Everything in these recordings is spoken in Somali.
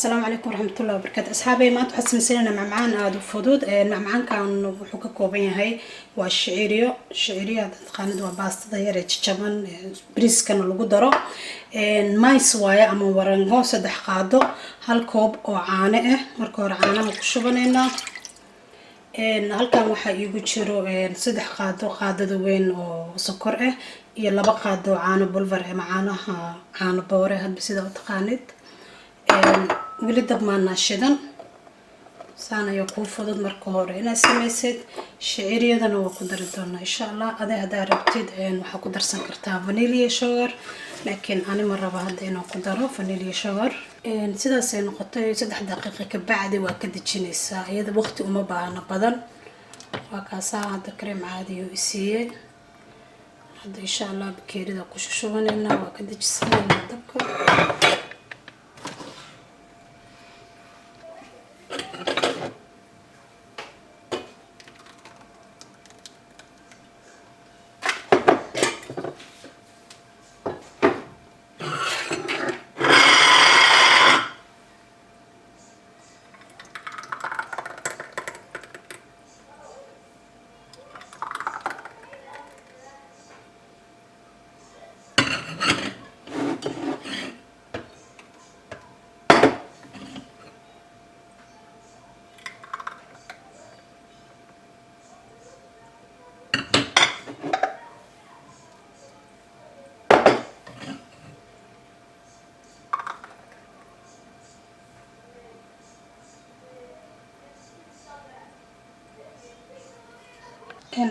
السلام عليكم ورحمة الله وبركاته. أصحابي ما تحسن سننا معمعان هذا فضود معمعان كان وحوك كوبين هاي والشعيرية تقاند وباست ضيرة تشمن بريس كانوا لو قدرة ماي سوايا أما ورنغو صدح قادو هالكوب أو عانة مركور عانة مكشوبنا halkan waxa iigu jiro saddex qaadado weyn oo sokor ah iyo laba qaado caano bulvar macaanaha caano boore hadba sida u taqaanid wili dabmaana shidan saanayo ku fudud marka hore inaad samaysid shiciriyadana waa ku dari doonaa insha Allah hadaa rabtid waxa ku darsan kartaa vanilla sugar laakiin ani ma rabo hadda inaan ku daro vanilla sugar sidaas ay noqotay 3 daqiiqo ka bacdi waa ka dejinaysaa iyada waqti uma baahna badan waa kaasaa hadda cream caadi oo isiiyay hadda insha Allah bakeerida ku shushubanayna waa ka dejisanayna dabka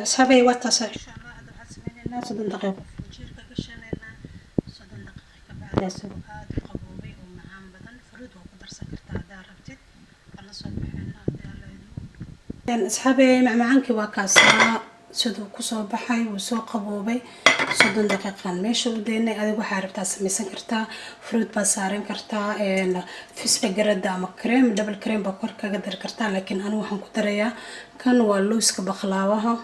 أصحابي واتسع إن شاء الله هذا حسمينا 7 دقائق فوجيرك قشنينا 7 دقائق بعد سوقات قبوبي ومعان بدن فرود وقدر سكرت هذا ربتت أنا صبحنا هذا الله أصحابي معانك وكاسا سدو كسو بحي وسو قبوبي 7 دقيقة ماشي ودينا هذا وحاربتها سميسن كرتا فرود بسارين كرتا فيس بقرد أما كريم دبل كريم بكركا قدر كرتا لكن أنا وحن كدريا كان واللوسك بخلاوها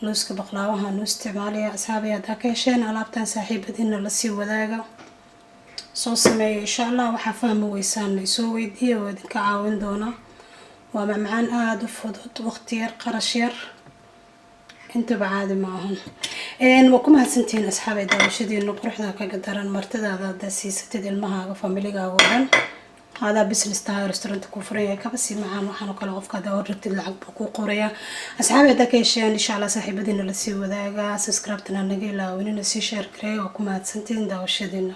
لوسك بقلاوها نو استعمالية أصحابي هذا كيشين ألابتان صاحبتنا لسي وذاقة soo sameeyo insha Allah waxa fahmo weysaan soo weydiiyo wadin ka caawin doona waa macaan aad u fudud waqti yar qarash yar inta bacaadi ma ahan waa kuma hadsantiin asxaabay daawashadiina quruxda kaga daran martidaada siisatid ilmahaaga familigaaga oo dhan هذا بزنس تاع ريستورانت كوفريه كبسي معان waxaan kala qofka dawrti lacag ku qoraya asxaabay dadkeeshan insha Allah saaxiibadina la sii wadaaga subscribe tana naga ilaawina si share gareeyo kuma hadsantiin daawashadiina